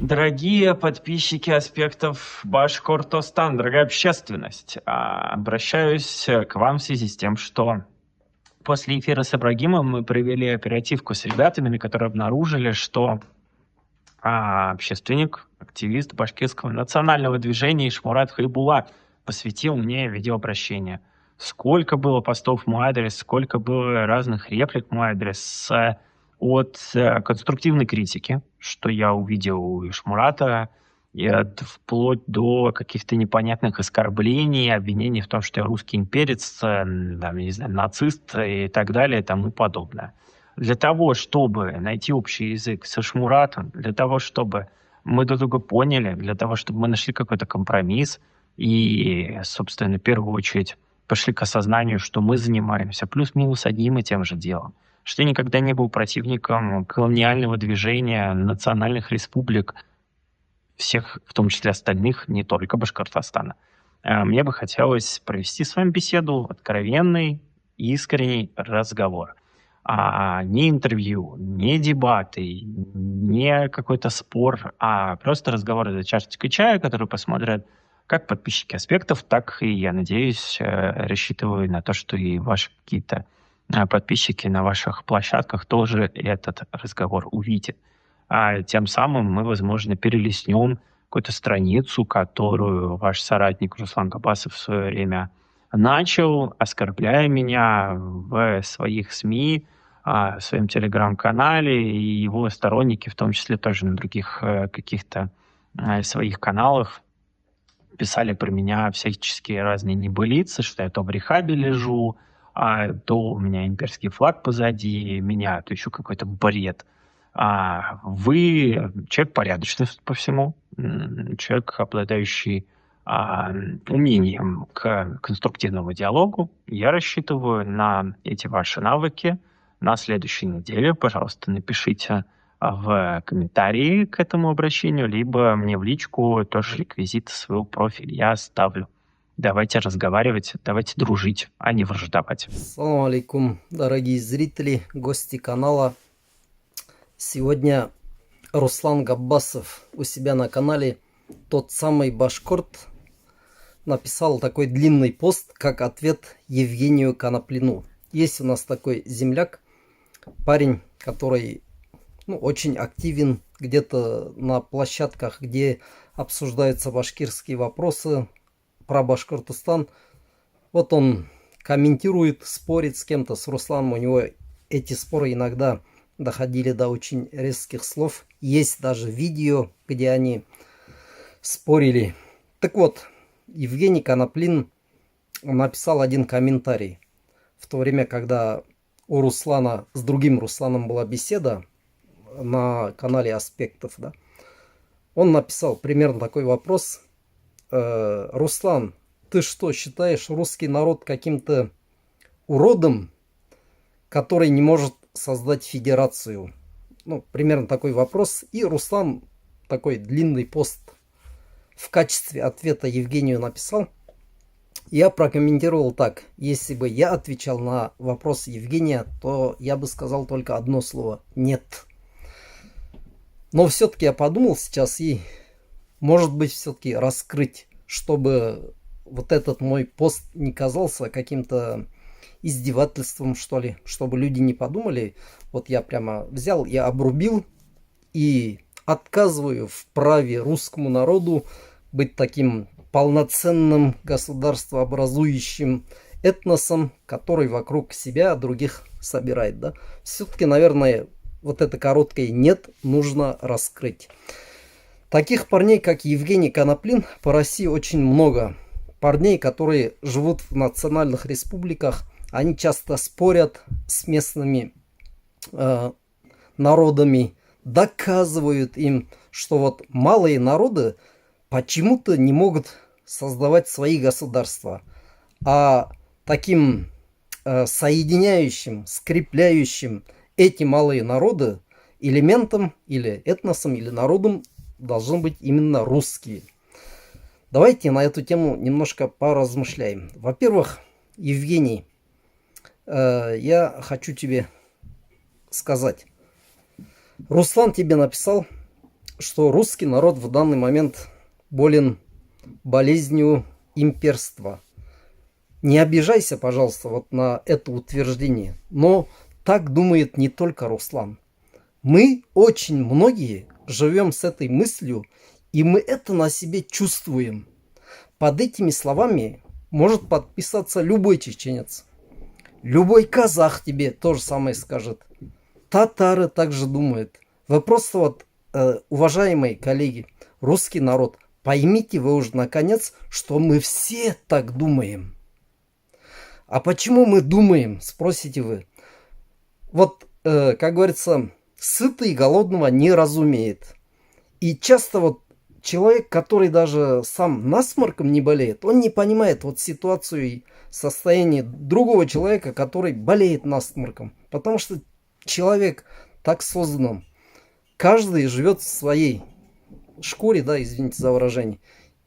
Дорогие подписчики аспектов Башкортостан, дорогая общественность, обращаюсь к вам в связи с тем, что после эфира с Ибрагимом мы провели оперативку с ребятами, которые обнаружили, что общественник, активист башкирского национального движения Ишмурат Хайбулла посвятил мне видеообращение. Сколько было постов в мой адрес, сколько было разных реплик в мой адрес от конструктивной критики, что я увидел у Ишмурата, вплоть до каких-то непонятных оскорблений, обвинений в том, что я русский имперец, там, не знаю, нацист и так далее и тому подобное. Для того, чтобы найти общий язык с Ишмуратом, для того, чтобы мы друг друга поняли, для того, чтобы мы нашли какой-то компромисс и, собственно, в первую очередь пошли к осознанию, что мы занимаемся плюс-минус одним и тем же делом, что я никогда не был противником колониального движения национальных республик, всех, в том числе остальных, не только Башкортостана. Мне бы хотелось провести с вами беседу, откровенный, искренний разговор. Не интервью, не дебаты, не какой-то спор, а просто разговор за чашечкой чая, который посмотрят как подписчики аспектов, так и, я надеюсь, рассчитываю на то, что и ваши какие-то подписчики на ваших площадках тоже этот разговор увидят. Тем самым мы, возможно, перелистнем какую-то страницу, которую ваш соратник Руслан Габасов в свое время начал, оскорбляя меня в своих СМИ, в своем телеграм-канале, и его сторонники, в том числе тоже на других каких-то своих каналах, писали про меня всяческие разные небылицы, что я то в рехабе лежу, то у меня имперский флаг позади меня, то еще какой-то бред. Вы человек порядочный, по всему, человек, обладающий умением к конструктивному диалогу. Я рассчитываю на эти ваши навыки на следующей неделе. Пожалуйста, напишите в комментарии к этому обращению, либо мне в личку тоже реквизиты своего профиля я оставлю. Давайте разговаривать, давайте дружить, а не враждовать. Ассаламу алейкум, дорогие зрители, гости канала. Сегодня Руслан Габбасов у себя на канале, тот самый башкорт, написал такой длинный пост, как ответ Евгению Коноплину. Есть у нас такой земляк, парень, который очень активен где-то на площадках, где обсуждаются башкирские вопросы про Башкортостан. Вот он комментирует, спорит с кем-то, с Русланом. У него эти споры иногда доходили до очень резких слов. Есть даже видео, где они спорили. Так вот, Евгений Коноплин написал один комментарий. В то время, когда у Руслана с другим Русланом была беседа на канале Аспектов, да, он написал примерно такой вопрос. Руслан, ты что, считаешь русский народ каким-то уродом, который не может создать федерацию? Примерно такой вопрос. И Руслан такой длинный пост в качестве ответа Евгению написал. Я прокомментировал так. Если бы я отвечал на вопрос Евгения, то я бы сказал только одно слово. Нет. Но все-таки я подумал сейчас и, может быть, все-таки раскрыть, чтобы вот этот мой пост не казался каким-то издевательством, что ли, чтобы люди не подумали. Вот я прямо взял, я обрубил и отказываю в праве русскому народу быть таким полноценным государствообразующим этносом, который вокруг себя других собирает. Да? Все-таки, наверное, вот это короткое «нет» нужно раскрыть. Таких парней, как Евгений Коноплин, по России очень много. Парней, которые живут в национальных республиках, они часто спорят с местными народами, доказывают им, что вот малые народы почему-то не могут создавать свои государства. А таким соединяющим, скрепляющим эти малые народы элементом или этносом, или народом должны быть именно русские. Давайте на эту тему немножко поразмышляем. Во-первых, Евгений, я хочу тебе сказать. Руслан тебе написал что русский народ в данный момент болен болезнью имперства. Не обижайся, пожалуйста, вот на это утверждение. Но так думает не только Руслан. Мы очень многие живем с этой мыслью, и мы это на себе чувствуем. Под этими словами может подписаться любой чеченец. Любой казах тебе то же самое скажет. Татары также думают. Вы просто вот, уважаемые коллеги, русский народ, поймите вы уже наконец, что мы все так думаем. А почему мы думаем, спросите вы? Вот, как говорится, сытый голодного не разумеет. И часто вот человек, который даже сам насморком не болеет, он не понимает вот ситуацию и состояние другого человека, который болеет насморком. Потому что человек так создан. Каждый живет в своей шкуре, да, извините за выражение.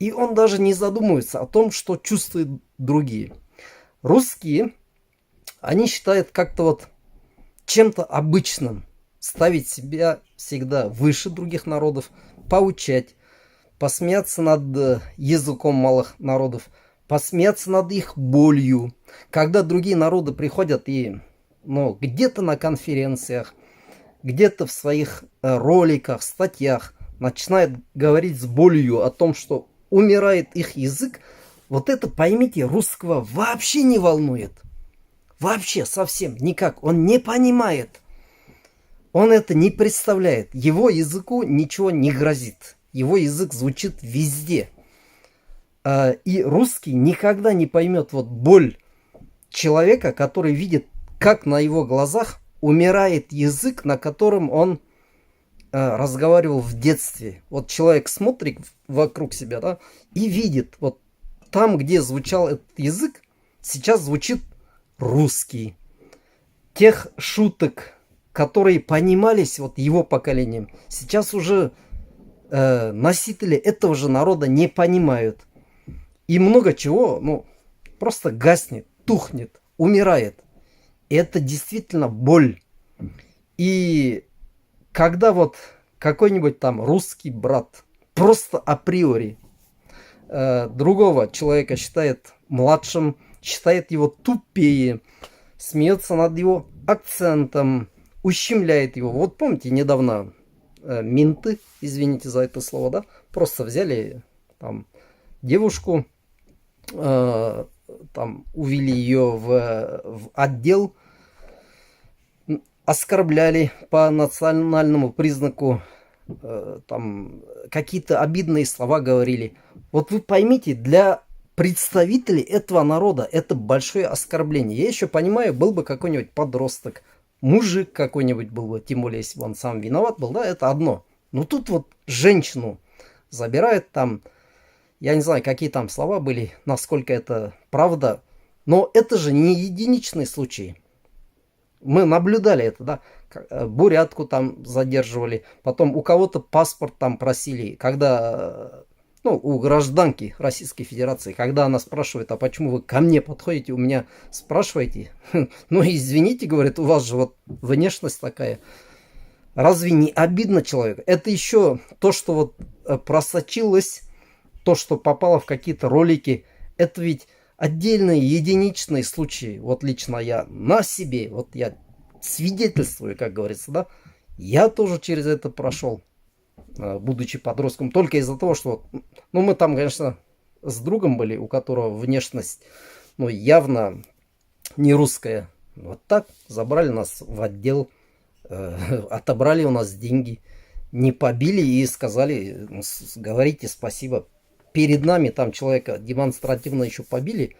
И он даже не задумывается о том, что чувствуют другие. Русские, они считают как-то вот чем-то обычным ставить себя всегда выше других народов, поучать, посмеяться над языком малых народов, посмеяться над их болью. Когда другие народы приходят и где-то на конференциях, где-то в своих роликах, статьях начинают говорить с болью о том, что умирает их язык, вот это, поймите, русского вообще не волнует. Вообще совсем никак. Он не понимает. Он это не представляет. Его языку ничего не грозит. Его язык звучит везде. И русский никогда не поймет вот боль человека, который видит, как на его глазах умирает язык, на котором он разговаривал в детстве. Вот человек смотрит вокруг себя, да, и видит, вот там, где звучал этот язык, сейчас звучит русский. Тех шуток, которые понимались вот его поколением, сейчас уже носители этого же народа не понимают. И много чего, просто гаснет, тухнет, умирает. И это действительно боль. И когда вот какой-нибудь там русский брат просто априори другого человека считает младшим, считает его тупее, смеется над его акцентом, ущемляет его. Вот помните, недавно менты, извините за это слово, да, просто взяли там девушку, там увели ее в отдел, оскорбляли по национальному признаку, там какие-то обидные слова говорили. Вот вы поймите, для представителей этого народа это большое оскорбление. Я еще понимаю, был бы какой-нибудь подросток, мужик какой-нибудь был бы, тем более, если он сам виноват был, да, это одно. Но тут вот женщину забирают там, я не знаю, какие там слова были, насколько это правда, но это же не единичный случай. Мы наблюдали это, да, бурятку там задерживали, потом у кого-то паспорт там просили, когда, у гражданки Российской Федерации, когда она спрашивает, а почему вы ко мне подходите, у меня спрашиваете, извините, говорит, у вас же вот внешность такая, разве не обидно человеку? Это еще то, что вот просочилось, то, что попало в какие-то ролики, это ведь отдельные, единичные случаи. Вот лично я на себе, вот я свидетельствую, как говорится, да, я тоже через это прошел, будучи подростком, только из-за того, что, мы там, конечно, с другом были, у которого внешность, явно не русская. Вот так забрали нас в отдел, отобрали у нас деньги, не побили и сказали, говорите спасибо. Перед нами там человека демонстративно еще побили,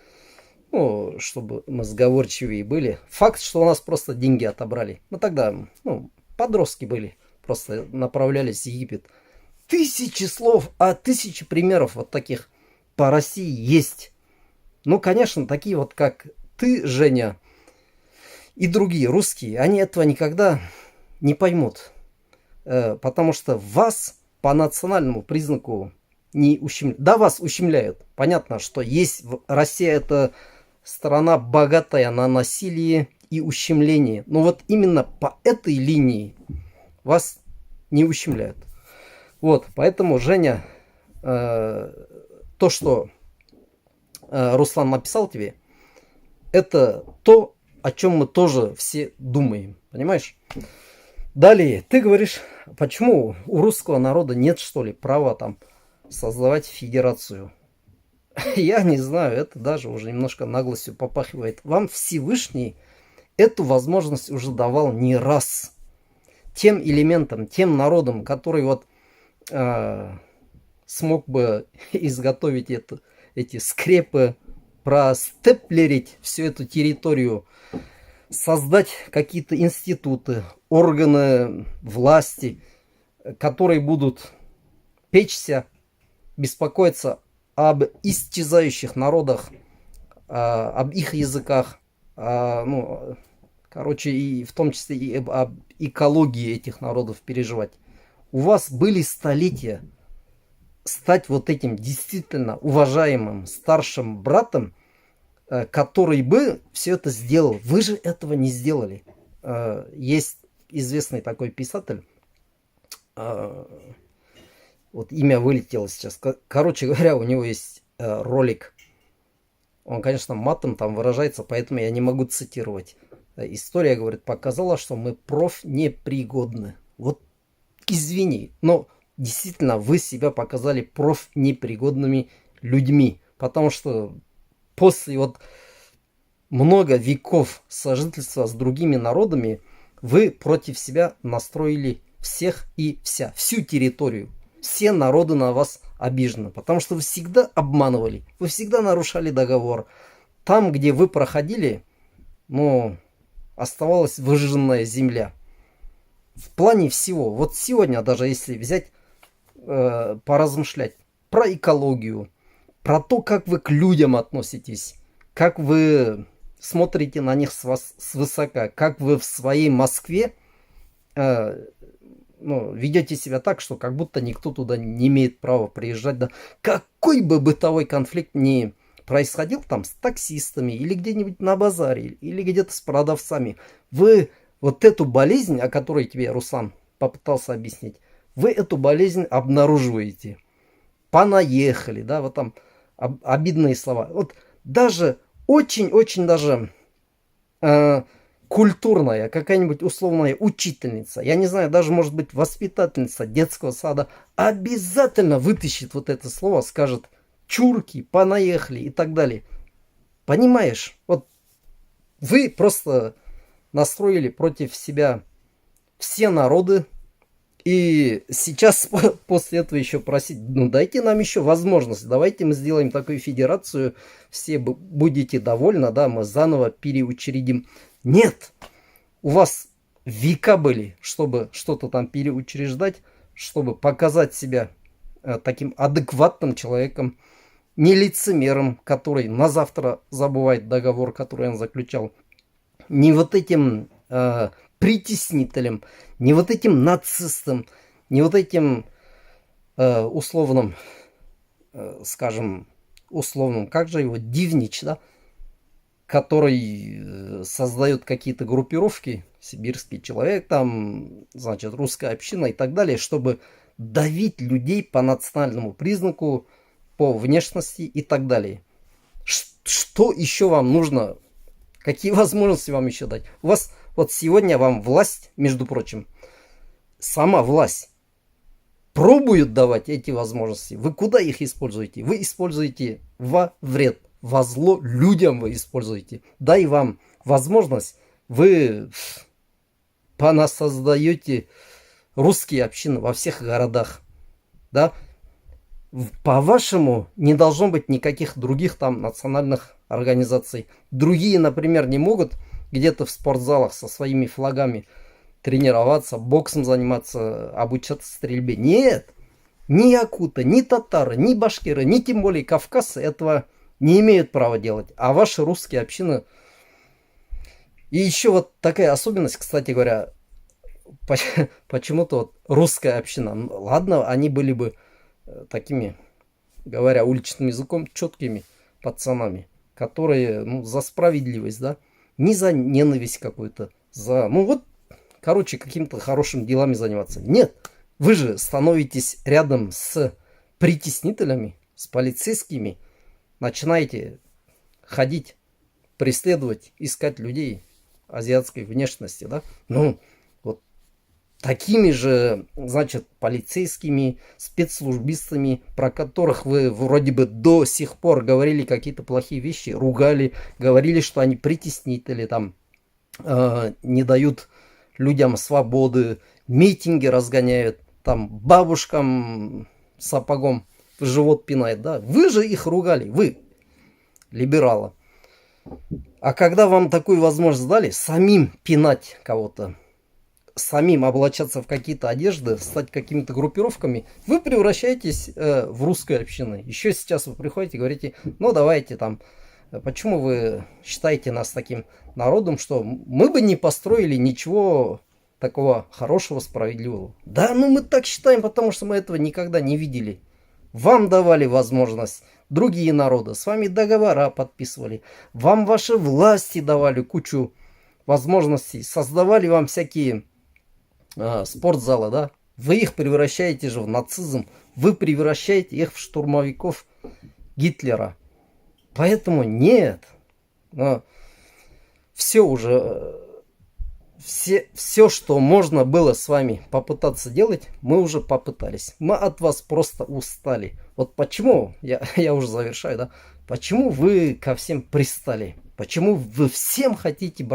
чтобы мы сговорчивее были. Факт, что у нас просто деньги отобрали. Мы тогда, подростки были, просто направлялись в Египет. Тысячи слов, тысячи примеров вот таких по России есть. Конечно, такие вот, как ты, Женя, и другие русские, они этого никогда не поймут. Потому что вас по национальному признаку не ущемляют. Да, вас ущемляют. Понятно, что Россия это страна богатая на насилие и ущемление. Но вот именно по этой линии вас не ущемляют. Вот, поэтому, Женя, то, что Руслан написал тебе, это то, о чем мы тоже все думаем, понимаешь? Далее, ты говоришь, почему у русского народа нет, что ли, права там создавать федерацию? Я не знаю, это даже уже немножко наглостью попахивает. Вам Всевышний эту возможность уже давал не раз. Тем элементам, тем народам, которые вот смог бы изготовить эти скрепы, простеплерить всю эту территорию, создать какие-то институты, органы власти, которые будут печься, беспокоиться об исчезающих народах, об их языках, ну, короче, и в том числе и об экологии этих народов переживать. У вас были столетия стать вот этим действительно уважаемым старшим братом, который бы все это сделал. Вы же этого не сделали. Есть известный такой писатель, вот имя вылетело сейчас. Короче говоря, у него есть ролик. Он, конечно, матом там выражается, поэтому я не могу цитировать. История, говорит, показала, что мы профнепригодны. Вот извини, но действительно вы себя показали профнепригодными людьми. Потому что после вот много веков сожительства с другими народами вы против себя настроили всех и вся, всю территорию. Все народы на вас обижены, потому что вы всегда обманывали, вы всегда нарушали договор. Там, где вы проходили, ну, оставалась выжженная земля. В плане всего. Вот сегодня даже если взять, поразмышлять про экологию, про то, как вы к людям относитесь, как вы смотрите на них свысока, как вы в своей Москве ведете себя так, что как будто никто туда не имеет права приезжать. Да. Какой бы бытовой конфликт ни происходил там с таксистами, или где-нибудь на базаре, или где-то с продавцами, вы вот эту болезнь, о которой тебе Руслан попытался объяснить, вы эту болезнь обнаруживаете. Понаехали, да, вот там обидные слова. Вот даже очень-очень даже культурная, какая-нибудь условная учительница, я не знаю, даже может быть воспитательница детского сада, обязательно вытащит вот это слово, скажет чурки, понаехали и так далее. Понимаешь? Вот вы просто настроили против себя все народы, и сейчас после этого еще просить, ну дайте нам еще возможность, давайте мы сделаем такую федерацию, все будете довольны, да, мы заново переучредим. Нет, у вас века были, чтобы что-то там переучреждать, чтобы показать себя таким адекватным человеком, не лицемером, который на завтра забывает договор, который он заключал, не вот этим притеснителем, не вот этим нацистом, не вот этим условным, скажем, условным, как же его, Дивнич, да, который создает какие-то группировки, сибирский человек, там, значит, русская община и так далее, чтобы давить людей по национальному признаку, по внешности и так далее. Что еще вам нужно? Какие возможности вам еще дать? У вас вот сегодня вам власть, между прочим, сама власть пробует давать эти возможности. Вы куда их используете? Вы используете во вред. Во зло людям вы используете. Дай вам возможность, вы понасоздаете русские общины во всех городах. Да? По-вашему, не должно быть никаких других там национальных организаций. Другие, например, не могут где-то в спортзалах со своими флагами тренироваться, боксом заниматься, обучаться стрельбе. Нет, ни якуты, ни татары, ни башкиры, ни тем более кавказцы этого не имеют права делать. А ваши русские общины... И еще вот такая особенность, кстати говоря, почему-то вот русская община, ладно, они были бы такими, говоря уличным языком, четкими пацанами, которые, ну, за справедливость, да, не за ненависть какую-то, за, ну вот, короче, какими-то хорошими делами заниматься. Нет, Вы же становитесь рядом с притеснителями, с полицейскими, начинаете ходить, преследовать, искать людей азиатской внешности, да? Ну, вот такими же, значит, полицейскими, спецслужбистами, про которых вы вроде бы до сих пор говорили какие-то плохие вещи, ругали, говорили, что они притеснители, там, не дают людям свободы, митинги разгоняют, там, бабушкам сапогом в живот пинает, да? Вы же их ругали, вы, либералы. А когда вам такую возможность дали, самим пинать кого-то, самим облачаться в какие-то одежды, стать какими-то группировками, вы превращаетесь в русскую общину. Еще сейчас вы приходите и говорите, ну давайте там, почему вы считаете нас таким народом, что мы бы не построили ничего такого хорошего, справедливого. Да, ну мы так считаем, потому что мы этого никогда не видели. Вам давали возможность, другие народы, с вами договора подписывали, вам ваши власти давали кучу возможностей, создавали вам всякие спортзалы, да? Вы их превращаете же в нацизм, вы превращаете их в штурмовиков Гитлера. Поэтому нет, все уже... Все, что можно было с вами попытаться делать, мы уже попытались. Мы от вас просто устали. Вот почему, я уже завершаю, да? Почему вы ко всем пристали? Почему вы всем хотите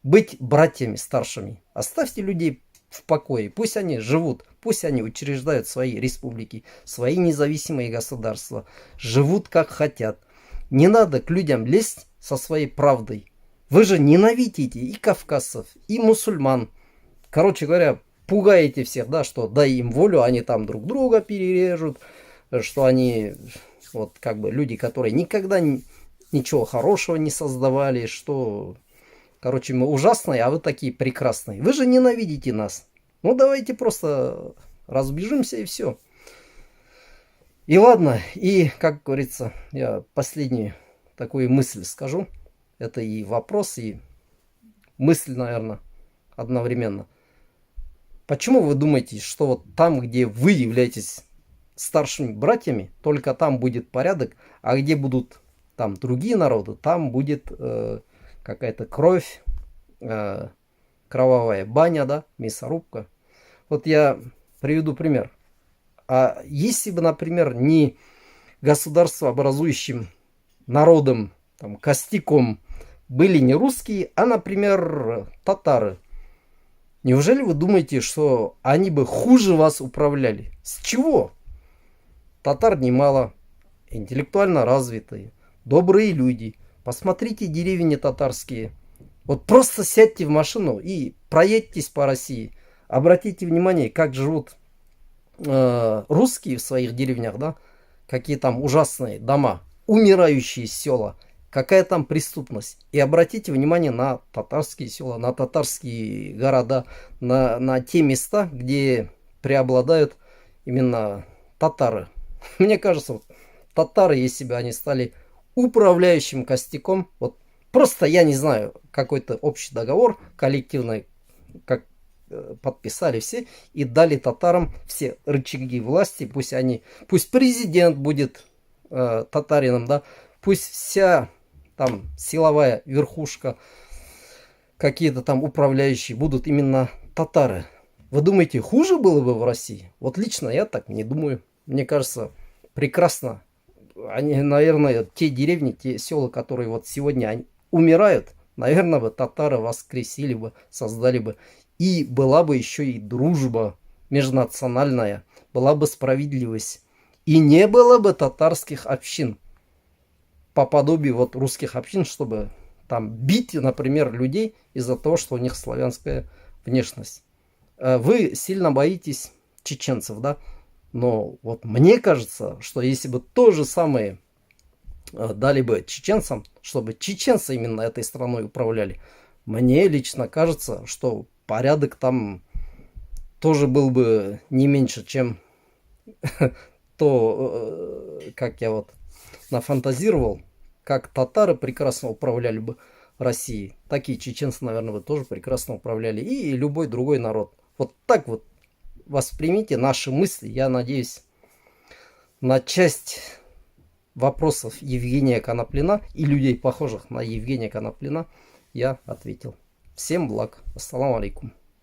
быть братьями старшими? Оставьте людей в покое. Пусть они живут, пусть они учреждают свои республики, свои независимые государства. Живут как хотят. Не надо к людям лезть со своей правдой. Вы же ненавидите и кавказцев, и мусульман. Короче говоря, пугаете всех, да, что дай им волю, они там друг друга перережут, что они, вот как бы люди, которые никогда ничего хорошего не создавали, что, короче, мы ужасные, а вы такие прекрасные. Вы же ненавидите нас. Ну, давайте просто разбежимся и все. И ладно, и, как говорится, я последнюю такую мысль скажу. Это и вопрос, и мысль, наверное, одновременно. Почему вы думаете, что вот там, где вы являетесь старшими братьями, только там будет порядок, а где будут там другие народы, там будет какая-то кровь, кровавая баня, да, мясорубка. Вот я приведу пример. А если бы, например, не государство образующим народом, там, костяком, были не русские, а, например, татары. Неужели вы думаете, что они бы хуже вас управляли? С чего? Татар немало, интеллектуально развитые, добрые люди. Посмотрите деревни татарские. Вот просто сядьте в машину и проедьтесь по России. Обратите внимание, как живут русские в своих деревнях, да? Какие там ужасные дома, умирающие села. Какая там преступность. И обратите внимание на татарские села, на татарские города, на те места, где преобладают именно татары. Мне кажется, вот, татары, если бы они стали управляющим костяком, вот просто, я не знаю, какой-то общий договор коллективный, как подписали все и дали татарам все рычаги власти, пусть президент будет татарином, да, пусть вся там силовая верхушка, какие-то там управляющие будут именно татары. Вы думаете, хуже было бы в России? Вот лично я так не думаю. Мне кажется, прекрасно. Они, наверное, те деревни, те села, которые вот сегодня они умирают, наверное, бы татары воскресили бы, создали бы. И была бы еще и дружба межнациональная, была бы справедливость. И не было бы татарских общин по подобию вот русских общин, чтобы там бить, например, людей из-за того, что у них славянская внешность. Вы сильно боитесь чеченцев, да? Но вот мне кажется, что если бы то же самое дали бы чеченцам, чтобы чеченцы именно этой страной управляли, мне лично кажется, что порядок там тоже был бы не меньше, чем то, как я вот нафантазировал, как татары прекрасно управляли бы Россией, так и чеченцы, наверное, бы тоже прекрасно управляли, и любой другой народ. Вот так вот воспримите наши мысли. Я надеюсь, на часть вопросов Евгения Коноплина и людей, похожих на Евгения Коноплина, я ответил. Всем благ. Ассаламу алейкум.